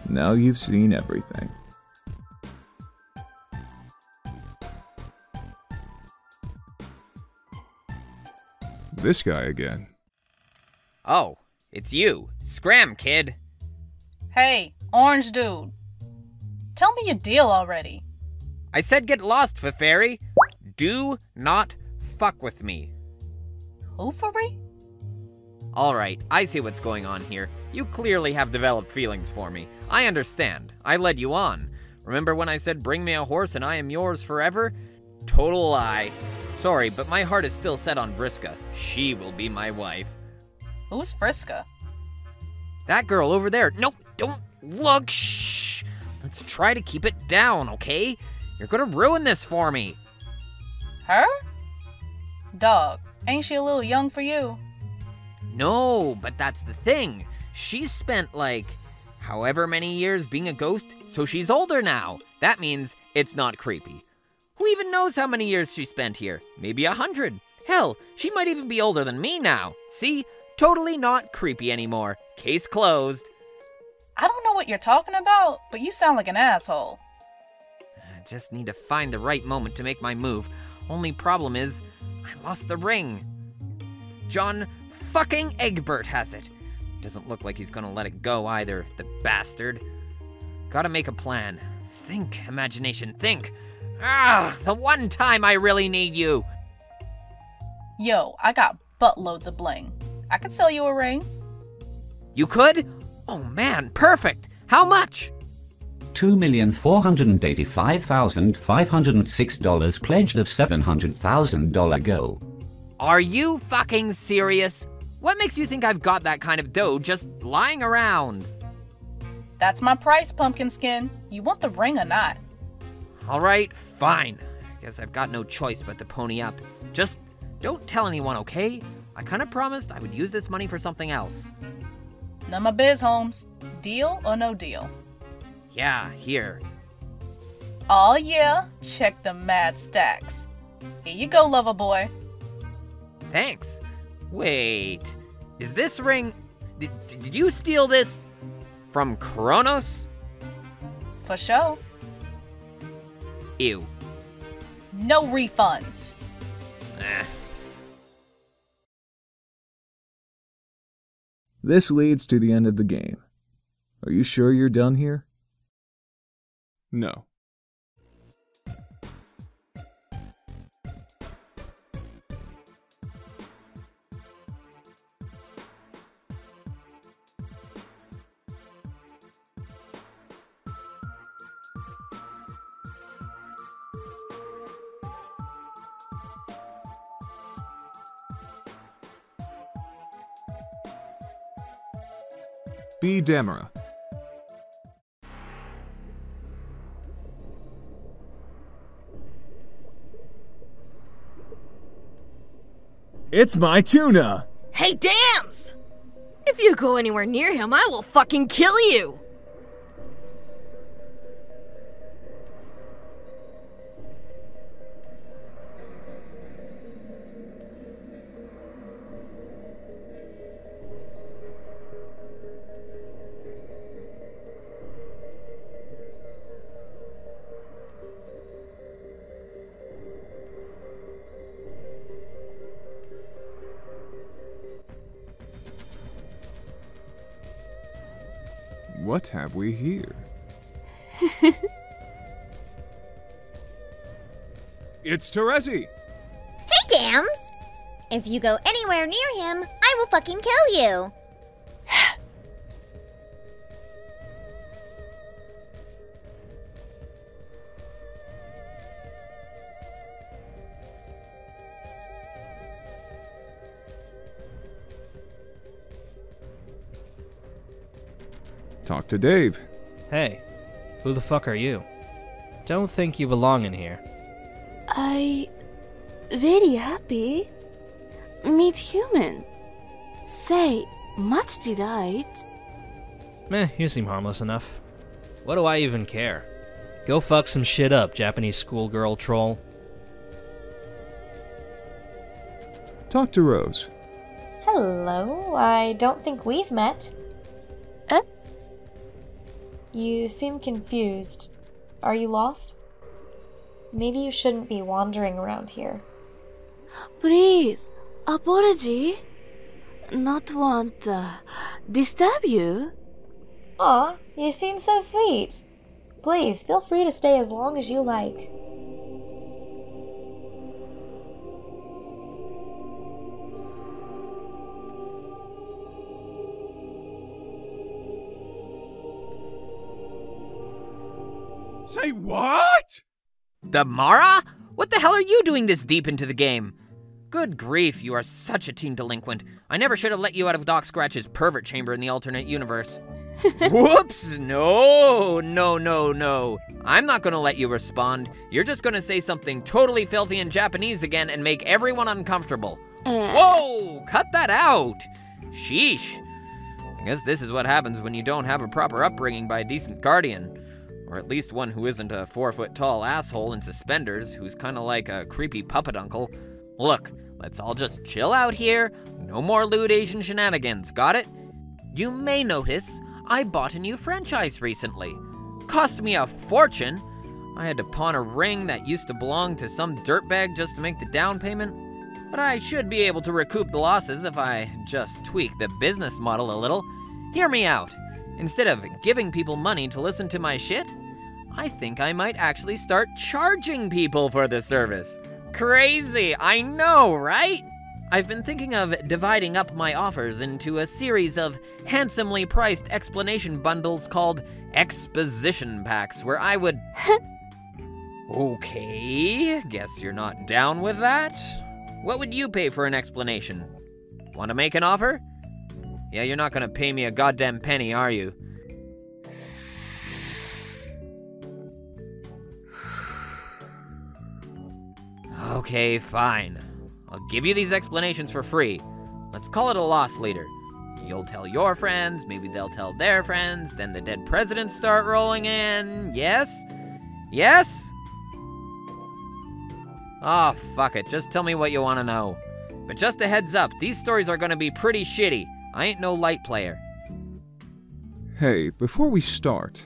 Now you've seen everything. This guy again. Oh, it's you. Scram, kid. Hey, orange dude. Tell me your deal already. I said get lost, Fairy. Do not fuck with me. Hoofery? Alright, I see what's going on here. You clearly have developed feelings for me. I understand. I led you on. Remember when I said bring me a horse and I am yours forever? Total lie. Sorry, but my heart is still set on Vriska. She will be my wife. Who's Vriska? That girl over there. Nope, don't look. Shh. Let's try to keep it down, okay? You're gonna ruin this for me. Her? Dog, ain't she a little young for you? No, but that's the thing. She's spent, like, however many years being a ghost, so she's older now. That means it's not creepy. Who even knows how many years she spent here? Maybe 100. Hell, she might even be older than me now. See? Totally not creepy anymore. Case closed. I don't know what you're talking about, but you sound like an asshole. I just need to find the right moment to make my move. Only problem is, I lost the ring. John fucking Egbert has it. Doesn't look like he's gonna let it go either, the bastard. Gotta make a plan. Think, imagination, think. The one time I really need you. Yo, I got buttloads of bling. I could sell you a ring. You could? Oh man, perfect. How much? $2,485,506 pledged of $700,000 goal. Are you fucking serious? What makes you think I've got that kind of dough just lying around? That's my price, Pumpkinskin. You want the ring or not? Alright, fine. I guess I've got no choice but to pony up. Just don't tell anyone, okay? I kinda promised I would use this money for something else. None my biz, Holmes. Deal or no deal? Yeah, here. Aw yeah, check the mad stacks. Here you go, lover boy. Thanks. Wait, is this ring... Did you steal this from Kronos? For sure. Ew. No refunds. This leads to the end of the game. Are you sure you're done here? No. B. Damara. It's my tuna! Hey, Dams! If you go anywhere near him, I will fucking kill you! What have we here? It's Terezi! Hey, Dams! If you go anywhere near him, I will fucking kill you! Talk to Dave. Hey, who the fuck are you? Don't think you belong in here. I... very happy. Meet human. Say, much delight. Meh, you seem harmless enough. What do I even care? Go fuck some shit up, Japanese schoolgirl troll. Talk to Rose. Hello, I don't think we've met. You seem confused. Are you lost? Maybe you shouldn't be wandering around here. Please, apology. not want disturb you. Aw, you seem so sweet. Please, feel free to stay as long as you like. Say what? Damara? What the hell are you doing this deep into the game? Good grief, you are such a teen delinquent. I never should have let you out of Doc Scratch's pervert chamber in the alternate universe. Whoops! No. I'm not gonna let you respond. You're just gonna say something totally filthy in Japanese again and make everyone uncomfortable. Whoa! Cut that out! Sheesh. I guess this is what happens when you don't have a proper upbringing by a decent guardian. Or at least one who isn't a 4-foot-tall asshole in suspenders who's kinda like a creepy puppet uncle. Look, let's all just chill out here. No more lewd Asian shenanigans, got it? You may notice I bought a new franchise recently. Cost me a fortune. I had to pawn a ring that used to belong to some dirtbag just to make the down payment. But I should be able to recoup the losses if I just tweak the business model a little. Hear me out. Instead of giving people money to listen to my shit, I think I might actually start charging people for the service. Crazy, I know, right? I've been thinking of dividing up my offers into a series of handsomely priced explanation bundles called exposition packs, where I would... Okay, guess you're not down with that. What would you pay for an explanation? Want to make an offer? Yeah, you're not gonna pay me a goddamn penny, are you? Okay, fine. I'll give you these explanations for free. Let's call it a loss leader. You'll tell your friends, maybe they'll tell their friends, then the dead presidents start rolling in. Yes? Yes? Oh, fuck it. Just tell me what you want to know. But just a heads up, these stories are gonna be pretty shitty. I ain't no light player. Hey, before we start...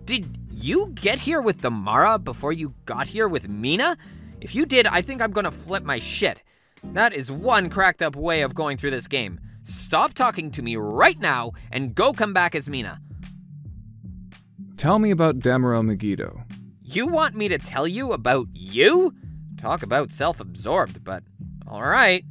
Did you get here with Damara before you got here with Mina? If you did, I think I'm gonna flip my shit. That is one cracked up way of going through this game. Stop talking to me right now and go come back as Mina. Tell me about Damara Megiddo. You want me to tell you about you? Talk about self-absorbed, but alright.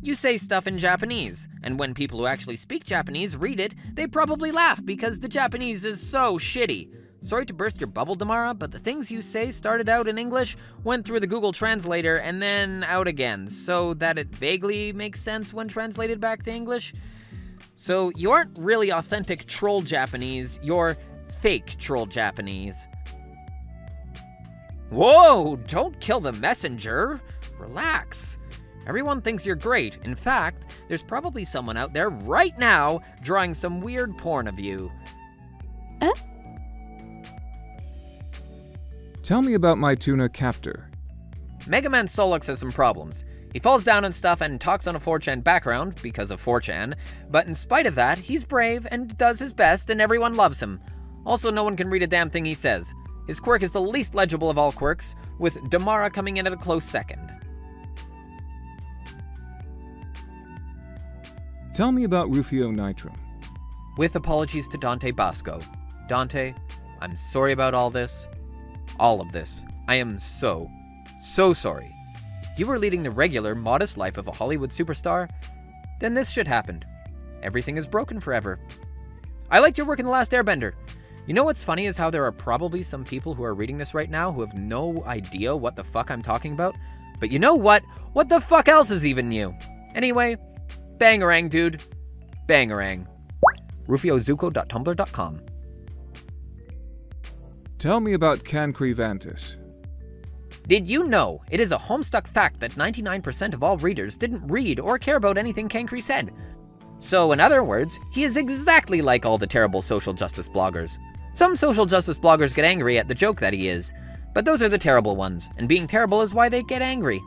You say stuff in Japanese, and when people who actually speak Japanese read it, they probably laugh because the Japanese is so shitty. Sorry to burst your bubble, Damara, but the things you say started out in English, went through the Google Translator, and then out again, so that it vaguely makes sense when translated back to English. So you aren't really authentic troll Japanese, you're fake troll Japanese. Whoa, don't kill the messenger. Relax. Everyone thinks you're great. In fact, there's probably someone out there right now drawing some weird porn of you. Tell me about my tuna captor. Mega Man Solix has some problems. He falls down and stuff and talks on a 4chan background because of 4chan, but in spite of that, he's brave and does his best and everyone loves him. Also, no one can read a damn thing he says. His quirk is the least legible of all quirks, with Damara coming in at a close second. Tell me about Rufio Nitram. With apologies to Dante Bosco. Dante, I'm sorry about all this. All of this. I am so sorry. You were leading the regular, modest life of a Hollywood superstar. Then this shit happened. Everything is broken forever. I liked your work in The Last Airbender. You know what's funny is how there are probably some people who are reading this right now who have no idea what the fuck I'm talking about. But you know what? What the fuck else is even new? Anyway, bangarang, dude. Bangarang. RufioZuko.tumblr.com. Tell me about Cancri Vantis. Did you know it is a homestuck fact that 99% of all readers didn't read or care about anything Cancri said? So in other words, he is exactly like all the terrible social justice bloggers. Some social justice bloggers get angry at the joke that he is, but those are the terrible ones, and being terrible is why they get angry.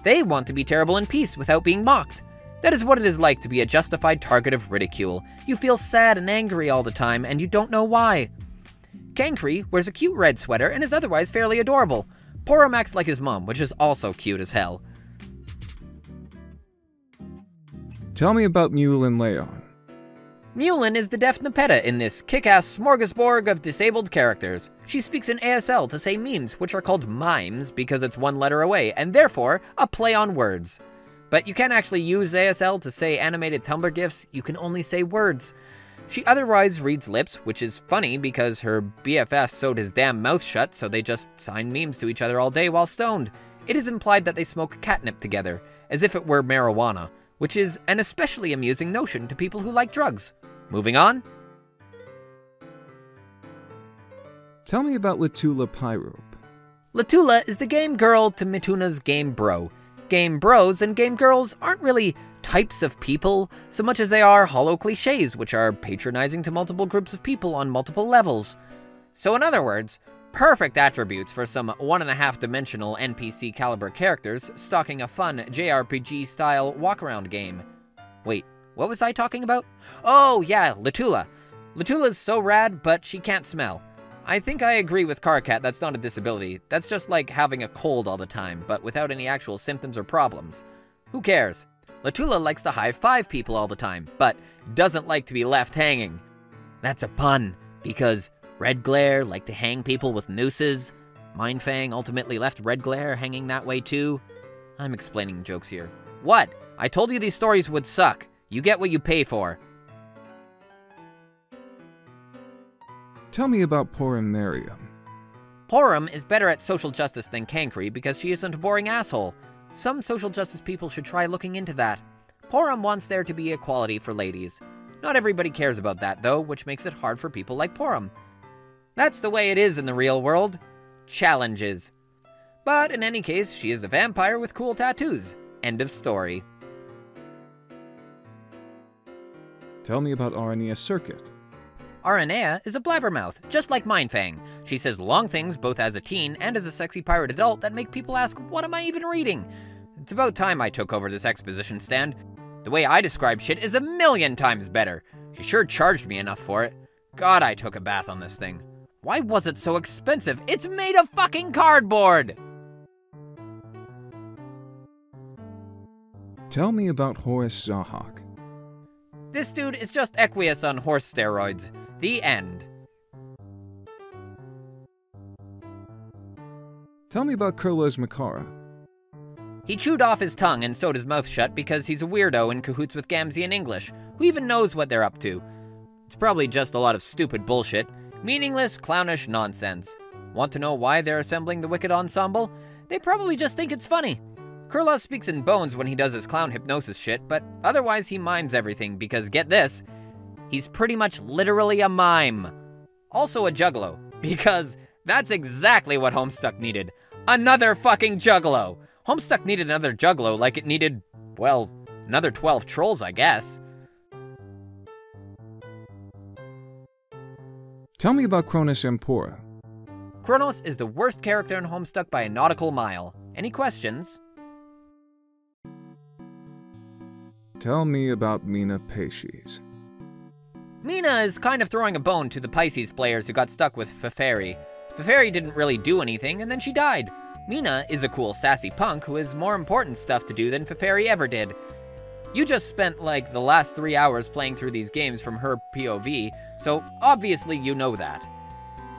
They want to be terrible in peace without being mocked. That is what it is like to be a justified target of ridicule. You feel sad and angry all the time, and you don't know why. Cancri wears a cute red sweater and is otherwise fairly adorable. Poor him acts like his mom, which is also cute as hell. Tell me about Mule and Leon. Mulin is the deaf Nepeta in this kick-ass smorgasbord of disabled characters. She speaks in ASL to say memes, which are called mimes because it's one letter away, and therefore a play on words. But you can't actually use ASL to say animated Tumblr GIFs, you can only say words. She otherwise reads lips, which is funny because her BFF sewed his damn mouth shut, so they just sign memes to each other all day while stoned. It is implied that they smoke catnip together, as if it were marijuana, which is an especially amusing notion to people who like drugs. Moving on. Tell me about Latula Pyrope. Latula is the game girl to Mituna's game bro. Game bros and game girls aren't really types of people so much as they are hollow cliches, which are patronizing to multiple groups of people on multiple levels. So in other words, perfect attributes for some 1.5-dimensional NPC caliber characters stalking a fun JRPG-style walk-around game. Wait, what was I talking about? Oh yeah, Latula. Latula's so rad, but she can't smell. I think I agree with Carcat, that's not a disability. That's just like having a cold all the time, but without any actual symptoms or problems. Who cares? Latula likes to high-five people all the time, but doesn't like to be left hanging. That's a pun, because Red Glare liked to hang people with nooses. Mindfang ultimately left Red Glare hanging that way too. I'm explaining jokes here. What? I told you these stories would suck. You get what you pay for. Tell me about Porum Mariam. Porum is better at social justice than Cankry because she isn't a boring asshole. Some social justice people should try looking into that. Porum wants there to be equality for ladies. Not everybody cares about that though, which makes it hard for people like Porum. That's the way it is in the real world. Challenges. But in any case, she is a vampire with cool tattoos. End of story. Tell me about Aranea Circuit. Aranea is a blabbermouth, just like Mindfang. She says long things both as a teen and as a sexy pirate adult that make people ask, what am I even reading? It's about time I took over this exposition stand. The way I describe shit is 1,000,000 times better. She sure charged me enough for it. God, I took a bath on this thing. Why was it so expensive? It's made of fucking cardboard! Tell me about Horace Zahak. This dude is just Equius on horse steroids. The end. Tell me about Kurlos Makara. He chewed off his tongue and sewed his mouth shut because he's a weirdo in cahoots with Gamzee and English. Who even knows what they're up to? It's probably just a lot of stupid bullshit. Meaningless, clownish nonsense. Want to know why they're assembling the Wicked Ensemble? They probably just think it's funny. Kurlos speaks in bones when he does his clown hypnosis shit, but otherwise he mimes everything because, get this, he's pretty much literally a mime. Also a juggalo, because that's exactly what Homestuck needed. Another fucking juggalo! Homestuck needed another juggalo like it needed, well, another 12 trolls, I guess. Tell me about Cronus Empora. Kronos is the worst character in Homestuck by a nautical mile. Any questions? Tell me about Mina Paces. Mina is kind of throwing a bone to the Pisces players who got stuck with Feferi. Feferi didn't really do anything, and then she died. Mina is a cool, sassy punk who has more important stuff to do than Feferi ever did. You just spent, like, the last 3 hours playing through these games from her POV, so obviously you know that.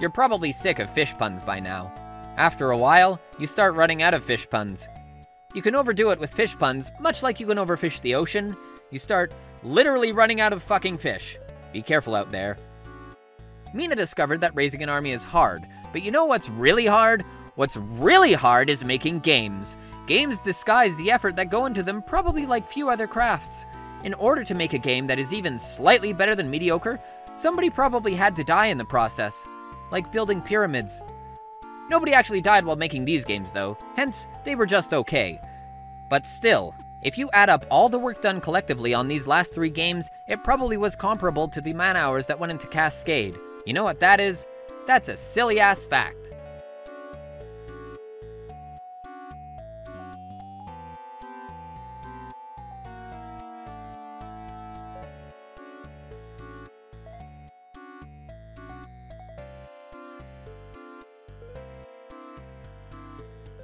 You're probably sick of fish puns by now. After a while, you start running out of fish puns. You can overdo it with fish puns, much like you can overfish the ocean. You start literally running out of fucking fish. Be careful out there. Mina discovered that raising an army is hard, but you know what's really hard? What's really hard is making games. Games disguise the effort that go into them probably like few other crafts. In order to make a game that is even slightly better than mediocre, somebody probably had to die in the process. Like building pyramids. Nobody actually died while making these games though, hence they were just okay. But still, if you add up all the work done collectively on these last 3 games, it probably was comparable to the man-hours that went into Cascade. You know what that is? That's a silly-ass fact.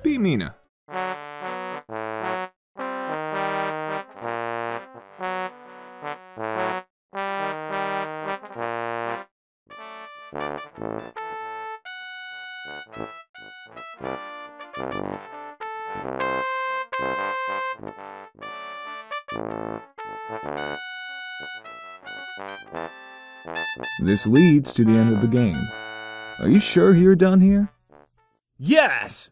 Be Mina. This leads to the end of the game. Are you sure you're done here? Yes!